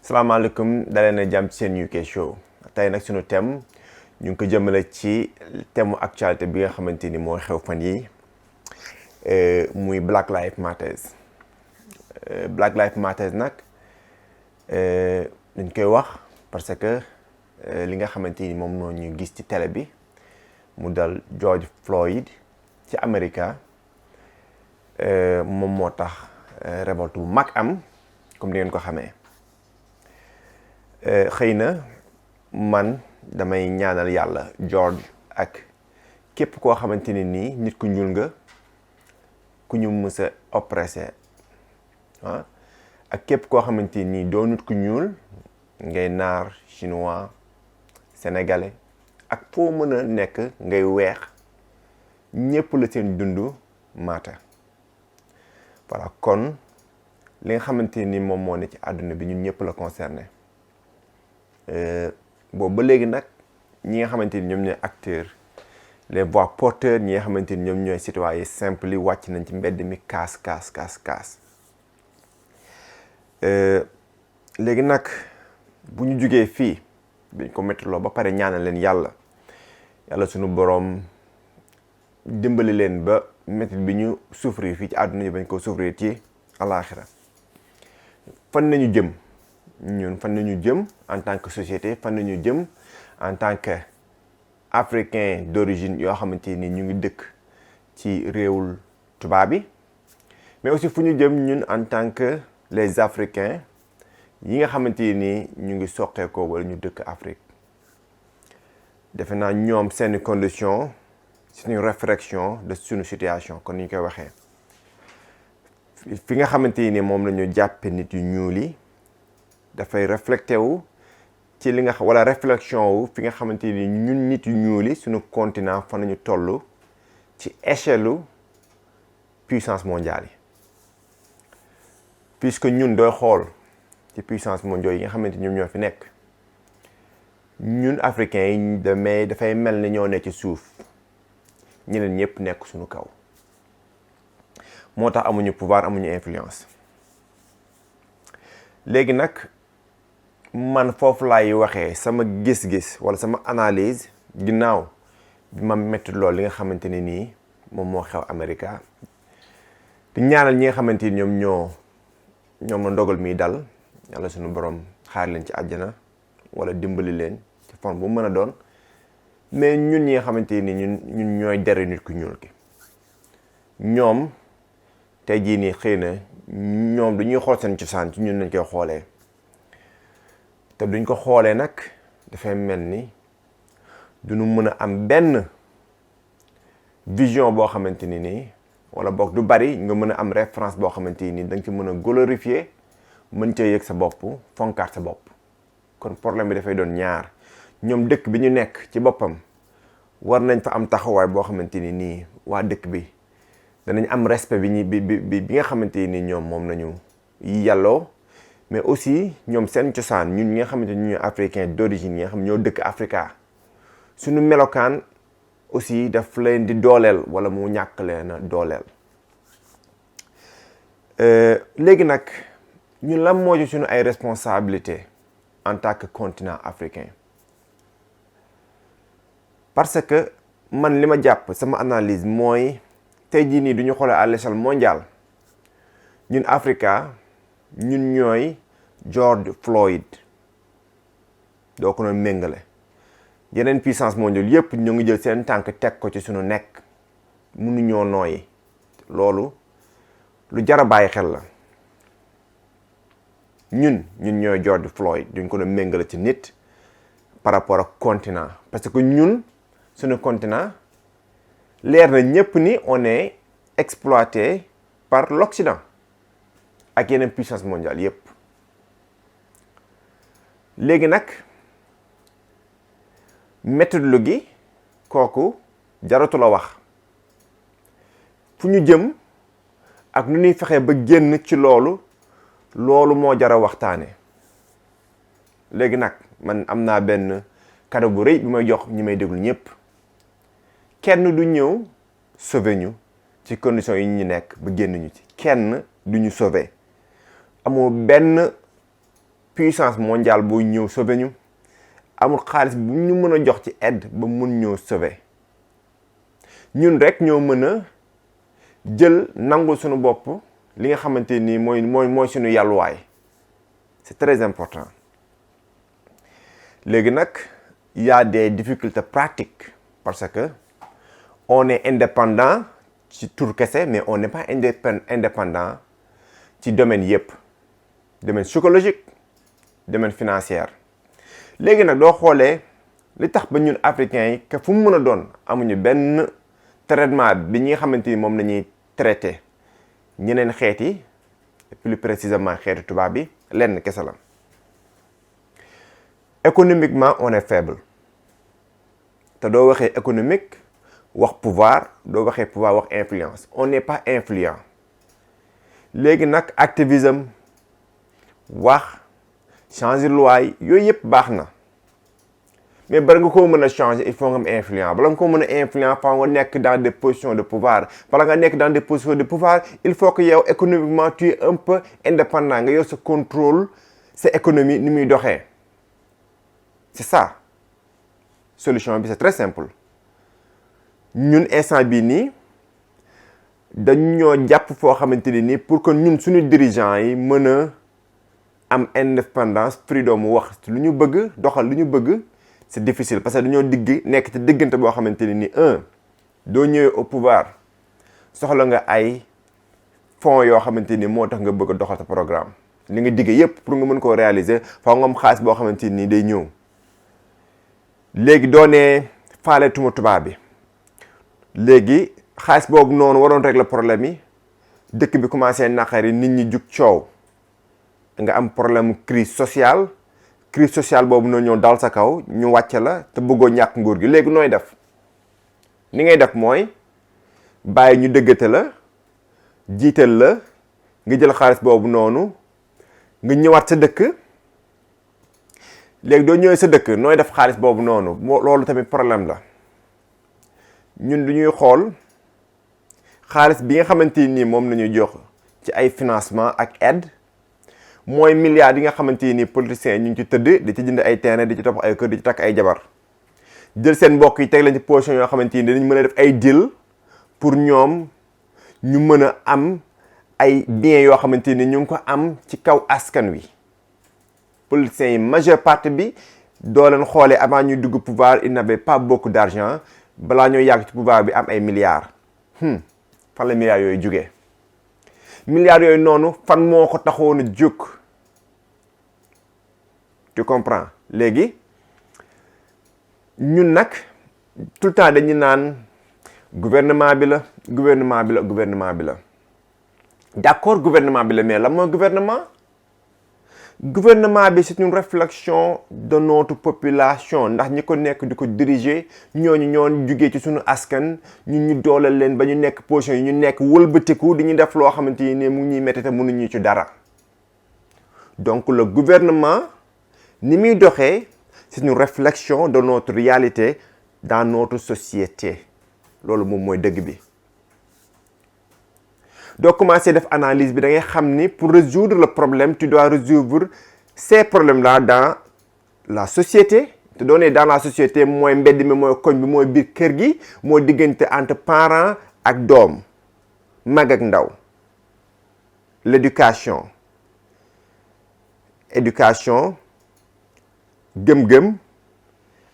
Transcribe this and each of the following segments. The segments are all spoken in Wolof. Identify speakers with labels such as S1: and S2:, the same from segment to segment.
S1: salaamaaleykum dalee na jàmm ci seen UK show tey nag sunu thème ñu ngi ko jëmale ci thème actualité bi nga xamante ni moo xew fan yi muy Black Lives Matters Black Lives Matters nag dañ koy wax parce que li nga xamante ni moom noo ñu gis ci télé bi mu dal George Floyd ci America moom moo tax révolte bu mag am comme ni ngeen ko xamee xëy na man damay ñaanal yàlla George ak képp koo xamante ne nii nit ku ñuul nga ku ñu mës a oppressé ak képp koo xamante nii doo nit ku ñuul ngay naar chinois sénégalais ak foo mën a nekk ngay weex ñépp la seen dund maata voilà kon li nga xamante ni moom moo ne ci àdduna bi ñun ñëpp la concerné boobu ba léegi nag ñi nga xamante ni ñoom ñooy acteurs les voix porteurs ñi nga xamante ni ñoom ñooy citoyens simple yi wàcc nañ ci mbedd mi kaas léegi nag bu ñu jugee fii dañ ko méttiloo ba pare ñaanal leen yàlla sunu boroom dimbali leen ba métit bi ñu souffrir fii ci àdduna yi bañ ko souffrir ci alaaxira fan nañu jëm ñun fan nañu jëm en tant que société fan nañu jëm en tant que africain d'origine yoo xamante ni ñu ngi dëkk ci réewul tubaab bi mais aussi fu ñu jëm ñun en tant que les africains yi nga xamante ni ñu ngi soqeekoo wala ñu dëkk Afrique defe naa ñoom seeni condition c'est une réflexion de suñu situation kon ni ñu koy waxee fi nga xamante ni moom la ñu jàppe nit yu ñuul yi dafay reflété wu ci li nga wala réflexion wu fi nga xamante ni ñun nit yu ñuul yi suñu continent fan nañu toll ci échelle puissance mondiale yi puisque ñun dooy xool ci puissance mondiale yi nga xamante ni ñoom ñoo fi nekk ñun africains yi dafay mel ni ñoo ne ci suuf ñeneen ñëpp nekk suñu kaw moo tax amuñu pouvoir amuñu influence léegi nag man foofu laay waxee sama gis-gis wala sama analyse ginnaaw bi ma métti lool li nga xamante ne nii moom moo xew America di ñaanal ñi nga xamante ni ñoom la ndogal mi dal yàlla suñu borom xaar leen ci àjjana wala dimbali leen ci forme bu mën a doon mais ñun ñi nga xamante ni ñun ñooy dere nit ku ñuul ki ñoom tey jii nii xëy na ñoom dañuy xool seen cosaan ci ñun nañ koy xoolee te duñ ko xoolee nag dafay mel ni duñu mën a am benn vision boo xamante ni nii wala boog du bari nga mën a am référence boo xamante ni da nga ci mën a glorifier mën cee yëg sa bopp fonkaat sa bopp kon problème bi dafay doon ñaar ñoom dëkk bi ñu nekk ci boppam war nañ fa am taxawaay boo xamante ni nii waa dëkk bi danañ am respect bi nga xamante ni ñoom moom nañu yàlloo mais aussi ñoom seen cosaan ñun ñi nga xamante ni ñooy africain d'origine yi nga xam ñoo dëkk Africa suñu melokaan aussi daf leen di dooleel wala mu ñàkk leen a dooleel léegi nag ñun lan moo ci suñu ay responsabilité en tant que continent africain parce que man li ma jàpp sama analyse mooy tey jii nii du ñu xoolee à l'échelle mondiale ñun Africa ñun ñooy George Floyd doo ko noonu méngale yeneen puissance mondiale yépp ñoo ngi jël seen tànk teg ko ci suñu nekk mënuñoo nooyi loolu lu jar a bàyyi xel la ñun ñooy George Floyd duñ ko doon méngale ci nit par rapport ak continent parce que ñun suñu continent leer na ñëpp ni on est exploité par l'Occident ak yeneen puissance mondiale yépp léegi nag méthode gi kooku jaratu la wax fu ñu jëm ak nu ñuy fexee ba génn ci loolu moo jara waxtaane léegi nag man am naa benn cadeau bu rëy bi may jox ñi may déglu ñépp kenn du ñëw sauver ñu ci conditions yi ñu nekk ba génn ñu ci kenn du ñu sauver amoo benn puissance mondiale bu ñëw sauver ñu, amul xaalis bu ñu mën a jox ci aide ba mun ñoo sauver. ñun rek ñoo mën a jël nangul suñu bopp li nga xamante ni mooy suñu yàlluwaay. C'est très important. Léegi nag il y a des difficultés pratiques parce que on est indépendant ci tur kese, mais on n'est pas indépendant ci domaine yépp, domaine psychologique, domaine financier. Léegi nag doo xoolee li tax ba ñun africains yi que fu mu mën a doon amuñu benn traitement bi ñi nga xamante ni moom la ñuy traité ñeneen xeet yi, plus précisément xeetu tubaab bi, lenn kese la. Économiquement on est faible te doo waxee économique wax pouvoir, doo waxee pouvoir wax influence. On n'est pas influent. Léegi nag activisme wax changer loi yi yooyu yëpp baax na, mais bala nga koo mën a changer il faut nga am influent. Bala nga koo mën a influent fa nga nekk dans des positions de pouvoir. Bala nga nekk dans des positions de pouvoir il faut que yow économiquement tu es un peu indépendant, nga yor sa contrôle sa économie ni muy doxee. C'est ça solution bi, c'est très simple. ñun instant bii nii dañ ñoo jàpp foo xamante ni nii pour que ñun suñu dirigeants yi mën a am indépendance, freedom wax lu ñu bëgg, doxal lu ñu bëgg, c'est difficile parce que dañoo nekk ci diggante boo xamante ni nii doo ñëwee au pouvoir soxla nga ay fonds yoo xamante ni moo tax nga bëgg a doxal sa programme. li nga digge yépp pour nga mën koo réaliser faaw nga am xaalis boo xamante ni day ñëw. léegi doo ne faaleetuma tubaab bi. léegi xaalis boobu noonu waroon régler problème yi dëkk bi commencé naqari, nit ñi jug coow nga am problème crise sociale boobu noonu ñëw dal sa kaw ñu wàcce la te bëggoo ñàkk nguur gi. léegi nooy def ni ngay def mooy bàyyi ñu dëggate la jiital la nga jël xaalis boobu noonu nga ñëwaat sa dëkk. léegi doo ñëwee sa dëkk nooy def xaalis boobu noonu loolu tamit problème la. ñun du ñuy xool xaalis bi nga xamante ni moom la ñuy jox ci ay financement ak aide mooy milliards yi nga xamante ni politiciens ñu ngi ci tëdd di ci jënd ay terrain, di ci topp ay kër, di ci takk ay jabar, jël seen mbokk yi teg leen ci position yoo xamante ni dañu mën a def ay deal pour ñoom ñu mën a am ay biens yoo xamante ni ñu ngi ko am ci kaw askan wi. Politiciens yi majeure partie bi doo leen xoolee avant ñuy dugg pouvoir il n'avait pas beaucoup d'argent. balaa ñoo yàgg ci pouvoir bi am ay milliards. fan la milliards yooyu jógee? milliards yooyu noonu fan moo ko taxoon a jóg? tu comprends? léegi ñun nag tout le temps dañu naan gouvernement bi la d'accord gouvernement bi la, mais lan mooy gouvernement? Gouvernement bi c'est une réflexion de notre population ndax ñi ko nekk di ko diriger ñooñu ñoon jugee ci suñu askan ñu dooleel leen ba ñu nekk position yi ñu nekk wëlbatiku di ñu def loo xamante ni mu ngi ñuy métti te mënuñu ci dara. Donc le gouvernement ni muy doxee c'est une réflexion de notre réalité dans notre société loolu moom mooy dëgg bi. doo commencer def analyse bi da ngay xam ni pour résoudre le problème tu dois résoudre ces problèmes-là dans la société. te doonee dans la société mooy mbedd mi, mooy koñ bi, mooy biir kër gi, mooy diggante entre parents ak doom, mag ak ndaw. L'éducation gëm-gëm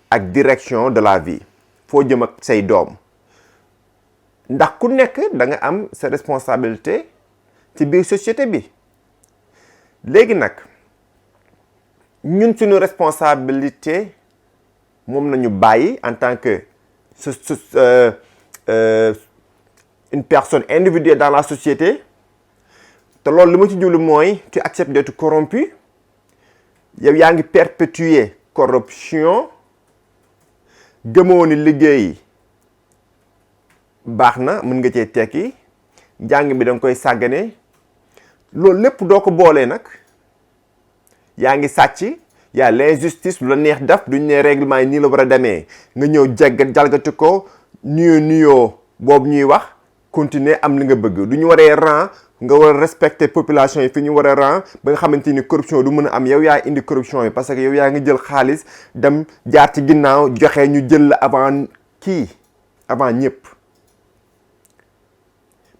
S1: ak direction de la vie foo jëm ak say doom. ndax ku nekk da nga am sa responsabilité ci biir société bi. léegi nag ñun suñu responsabilité moom nañu bàyyi en tant que une personne individuelle dans la société. te loolu li ma ci jublu mooy tu acceptes d'être corrompu. yow yaa ngi perpétuer corruption. gëmoo ni liggéey baax na, mën nga cee tekki, jàng bi da nga koy sàggane. loolu lépp doo ko boolee nag yaa ngi sàcc, yaa l'injustice, lu la neex def, duñ ne règlement yi nii la war a demee nga ñëw jalgati ko nuyoo boobu ñuy wax continuer am li nga bëgg. du ñu waree rang nga war a respecter population yi fi ñu war a ran ba nga xamante ni corruption du mën a am yow yaa indi corruption yi parce que yow yaa ngi jël xaalis dem jaar ci ginnaaw joxe ñu jël la avant ñëpp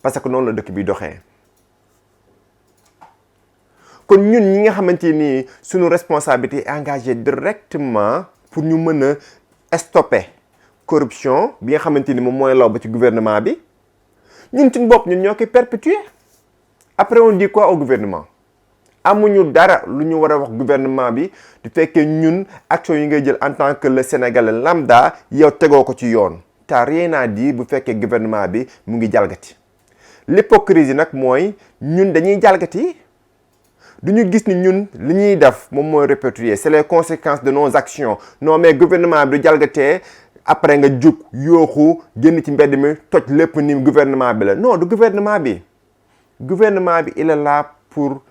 S1: parce que noonu la dëkk bi doxee. kon ñun ñi nga xamante ni suñu responsabilité est engagée directement pour ñu mën a stopper corruption bi nga xamante ni moom mooy law ba ci gouvernement bi ñun suñu bopp ñun ñoo koy perpétuer. Après on dit quoi au gouvernement amuñu dara lu ñu war a wax gouvernement bi du fekkee ñun action yi ngay jël en tant que le Sénégalais lambda yow tegoo ko ci yoon t'as rien à dire bu fekkee gouvernement bi mu ngi jalgati. L'hypocrisie nag mooy ñun dañuy jalgati du ñu gis ni ñun li ñuy def moom mooy répertorier c'est les conséquences de nos actions non mais gouvernement bi du jalgatee après nga jug yooxu génn ci mbedd mi toj lépp ni gouvernement bi la non du gouvernement bi. Gouvernement bi il est là pour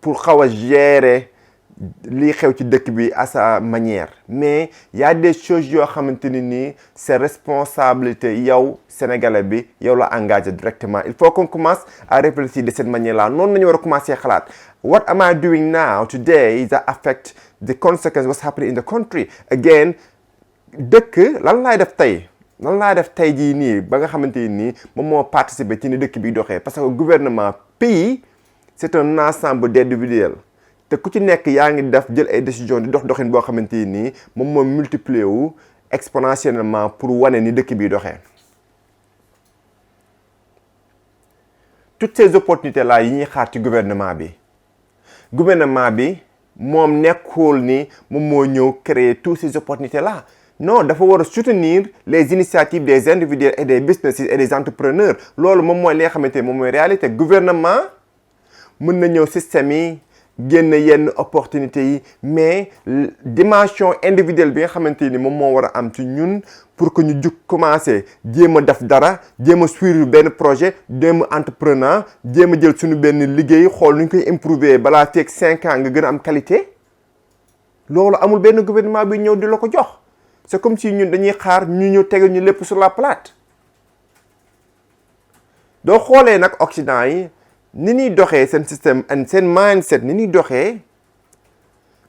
S1: xaw a gérer li xew ci dëkk bi à sa manière mais y a des choses yoo xamante ni nii c'est responsabilité yow sénégalais bi yow la engagé directement il faut qu'on commence à réfléchir de cette manière là noonu la ñu war a commencer xalaat what am I doing now today that affect the consequences what's happening in the country again dëkk lan laay def tey. nan laa def tey jii nii ba nga xamante ni moom moo participer ci ni dëkk bi doxee parce que gouvernement pays c'est un ensemble d'individuels te ku ci nekk yaa ngi def jël ay décisions di doxin boo xamante ni moom moo multiplier wu exponentiellement pour wane ni dëkk bi doxee. toutes ces opportunités là yi ñuy xaar ci gouvernement bi moom nekkul ni moom moo ñëw créer toutes ces opportunités là. Non, dafa war a soutenir les initiatives des individuels et des businesses et des entrepreneurs loolu moom mooy li nga xamante ni moom mooy réalité gouvernement mën na ñëw système yi génn yenn opportunités yi mais dimension individuelle bi nga xamante ni moom moo war a am ci ñun pour que ñu jug commencer jéem a def dara jéem a suivre benn projet jéem a entrepreneur jéem a jël suñu benn liggéey xool nu ñu koy improver balaa feeg 5 ans nga gën a am qualité loolu amul benn gouvernement bi ñëw di la ko jox. C'est comme si ñun dañuy xaar ñu ñëw tegal ñu lépp sur la plate doo xoolee nag Occident yi ni ñuy doxee seen système and seen mindset ni ñuy doxee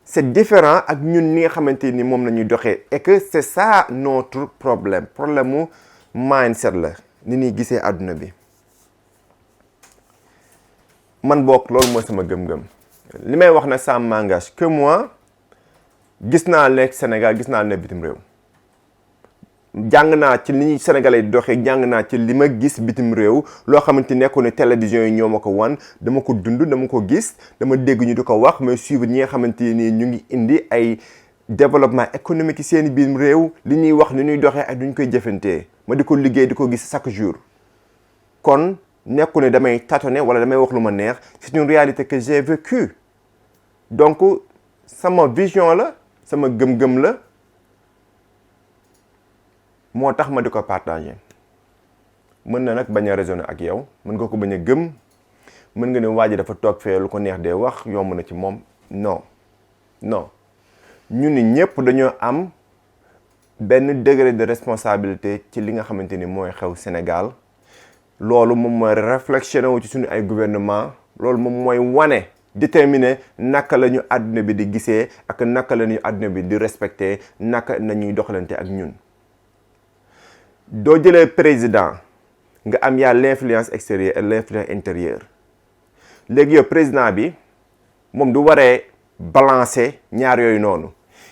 S1: c'est différent ak ñun ni nga xamante ni moom la ñuy doxee et que c'est ça notre problème mu mindset la ni ñuy gisee àdduna bi man bokk loolu mooy sama gëm-gëm li may wax nag ça m'engage que moi gis naa lekk Sénégal gis naa ne bitim réew jàng naa ci li ñuy sénégalais di doxee jàng naa ci li ma gis bitim réew loo xamante nekkoon ne télévision yi ñoo ma ko wan dama ko dund dama ko gis dama dégg ñu di ko wax mais suivre ñi nga xamante ni ñu ngi indi ay développement économique yi seen biir réew li ñuy wax ni ñuy doxee ak du ñu koy jëfantee ma di ko liggéey di ko gis chaque jour kon nekku ne damay tâtonner wala damay wax lu ma neex c'est une réalité que j'ai vécu donc sama vision la sama gëm-gëm la moo tax ma di ko partager mën na nag bañ a raisonner ak yow mën nga ko bañ a gëm mën nga ne waa ji dafa toog fee lu ko neex dee wax yomb na ci moom non ñun ni ñëpp dañoo am benn degré de responsabilité ci li nga xamante ni mooy xew Sénégal loolu moom mooy réflexionné wu ci suñu ay gouvernement loolu moom mooy wane déterminer naka la ñu àdduna bi di gisee ak naka la ñu àdduna bi di respecter naka nañuy doxalante ak ñun doo jëlee président nga am yaa l'influence extérieure et l'influence intérieure léegi yow président bi moom du waree balancer ñaar yooyu noonu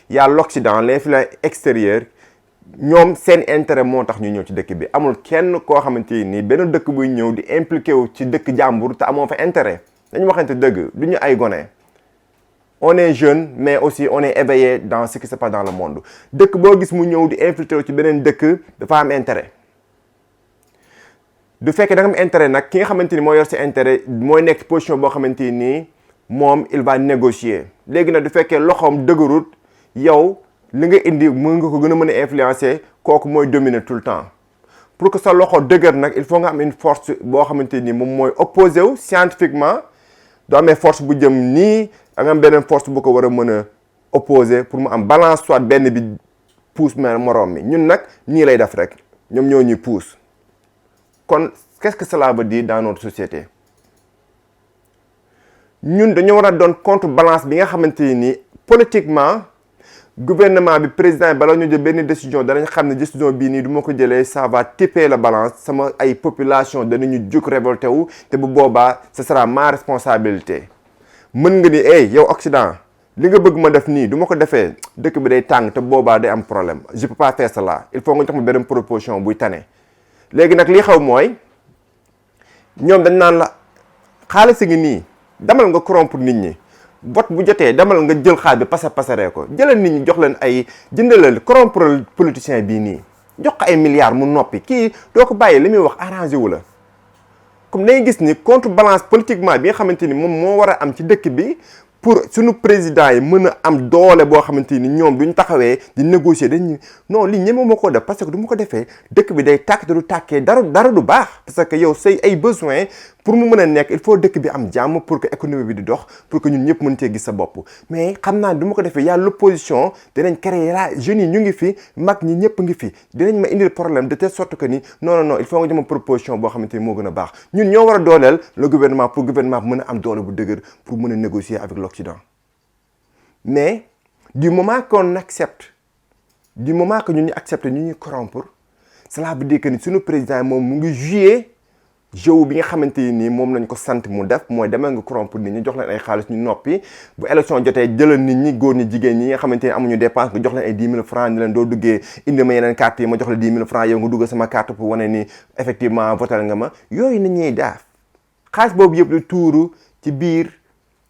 S1: yaa l'Occident l'influence extérieure ñoom seen intérêt moo tax ñu ñëw ci dëkk bi amul kenn koo xamante ni benn dëkk buy ñëw di impliqué wu ci dëkk jàmbur te amoo fa intérêt dañu waxante dëgg du ñu ay gone on est jeune mais aussi on est éveillé dans ce qui se passe dans le monde dëkk boo gis mu ñëw di infiltrer wu ci beneen dëkk dafa am intérêt du fekkee da nga am intérêt nag ki nga xamante ni moo yor sa intérêt mooy nekk position boo xamante ni moom il va négocier léegi nag du fekkee loxoom dëgërut yow li nga indi mën nga ko gën a mën a influencer kooku mooy dominer tout le temps pour que sa loxo dëgër nag il faut nga am une force boo xamante ni moom mooy opposé wu scientifiquement doo amee force bu jëm nii da nga am beneen force bu ko war a mën a opposé pour mu am balance soit benn bi pousse moroom mi ñun nag nii lay def rek ñoom ñoo ñuy pousse kon qu'est-ce que cela veut dire dans notre société ñun dañoo war a doon contrebalance bi nga xamante ni politiquement gouvernement bi président bi bala ñu jël benn décision danañ xam ne décision bii nii du ma ko jëlee ça va tipper la balance sama ay population danañu jóg révolté wu te bu boobaa ce sera ma responsabilité. mën nga ni yow Occident li nga bëgg ma def nii du ma ko defee dëkk bi day tàng te boobaa day am problème je peux pas faire cela il faut nga jox ma benn proposition buy tane. léegi nag li xaw mooy ñoom dañ naan la xaalis ngi nii demal nga corrompre nit ñi vote bu jotee demal nga jël xaalis bi pasaree ko jëlal nit ñi jox leen ay jëndalal corrompre politicien bii nii jox ko ay milliards mu noppi kii doo ko bàyyi li muy wax arrangé wu la. comme dañuy gis ni contrebalance politiquement bi nga xamante ni moom moo war a am ci dëkk bi pour suñu président yi mën a am doole boo xamante ni ñoom duñ taxawee di négocier dañ non lii ñeme ma ko def parce que du ma ko defee dëkk bi day tàkk te du tàkkee dara du baax. parce que yow say ay besoin pour mu mën a nekk il faut dëkk bi am jàmm pour que économie bi di dox pour que ñun ñëpp mën cee gis sa bopp mais xam naa du ma ko defee y'a l'opposition dinañ créer la jeunes yi ñu ngi fi mag ñi ñëpp ngi fi dinañ ma indil problème de telle sorte que ni non il faut nga jëm proposition boo xamante ni moo gën a baax ñun ñoo war a dooleel le gouvernement pour gouvernement bi mën a am doole bu dëgër pour mën a négocier avec l'Occident. Mais du moment qu'on accepte du moment que ñu accepté ñu ñuy corrompre cela veut dire que ni suñu président moom mu ngi jouer jeu bi nga xamante ni moom lañ ko sant mu def mooy demal nga corrompre nit ñi jox leen ay xaalis ñu noppi bu élection jotee jëlal nit ñi góor ñi jigéen ñi nga xamante ni amuñu dépense nga jox leen ay 10 000 francs ni leen doo duggee indi ma yeneen carte yi ma jox la 10 000 francs yow nga dugg sama carte pour wane ni effectivement votal nga ma yooyu nit ñuy daaf xaalis boobu yëpp di tuuru ci biir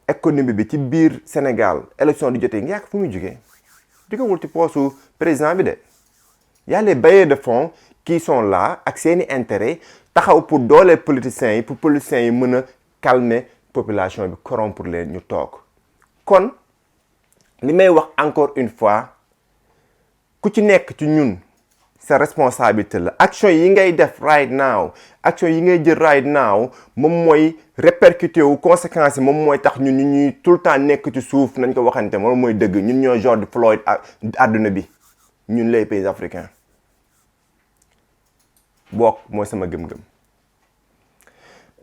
S1: économie bi ci biir Sénégal élection di jotee nga yàq fu muy jógee jógewul ci poosu président bi de y a les bailleurs de fonds qui sont là ak seeni intérêt taxaw pour dooleel politiciens yi pour politiciens yi mën a calmer population bi corrompre leen ñu toog kon li may wax encore une fois ku ci nekk ci ñun sa responsabilité la action yi ngay def right now action yi ngay jël right now moom mooy répercuté wu conséquences yi moom mooy tax ñun ñu ñuy tout le temps nekk ci suuf nañ ko waxante moom mooy dëgg ñun ñoo George Floyd àdduna bi ñun les pays africains bokk mooy sama gëm-gëm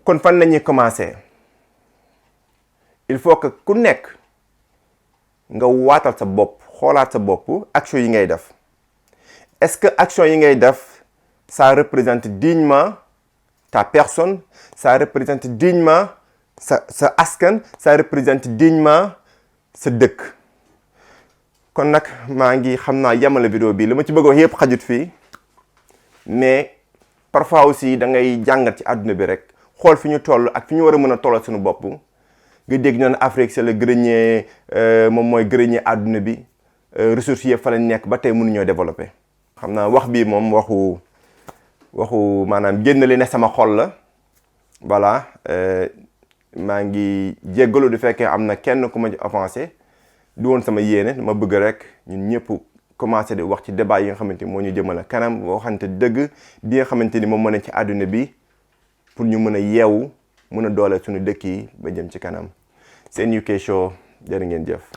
S1: kon fan lañuy commencer il faut que ku nekk nga waatal sa bopp xoolaat sa bopp action yi ngay def est-ce que action yi ngay def ça représente dignement ta personne ça représente dignement sa askan ça représente dignement sa dëkk kon nag maa ngi xam naa yamale vidéo bi li ma ci bëgg wax yëpp xajut fii mais parfois aussi da ngay jàngat ci àdduna bi rek xool fi ñu toll ak fi ñu war a mën a tollal suñu bopp nga dégg ñu ne Afrique c'est le grenier moom mooy grenier àdduna bi ressources yëpp fa lañ nekk ba tey mënuñoo développer. xam naa wax bii moom waxu maanaam génn li ne sama xol la voilà maa ngi jéggalu du fekkee am na kenn ku ma ci avancé du woon sama yéene ma bëgg rek ñun ñëpp commencé di wax ci débat yi nga xamante ni moo ñu jëmale kanam waxante dëgg bi nga xamante ni moom mën a ci àdduna bi pour ñu mën a yeewu mën a doole suñu dëkk yi ba jëm ci kanam seen UK Show jërë ngeen jëf.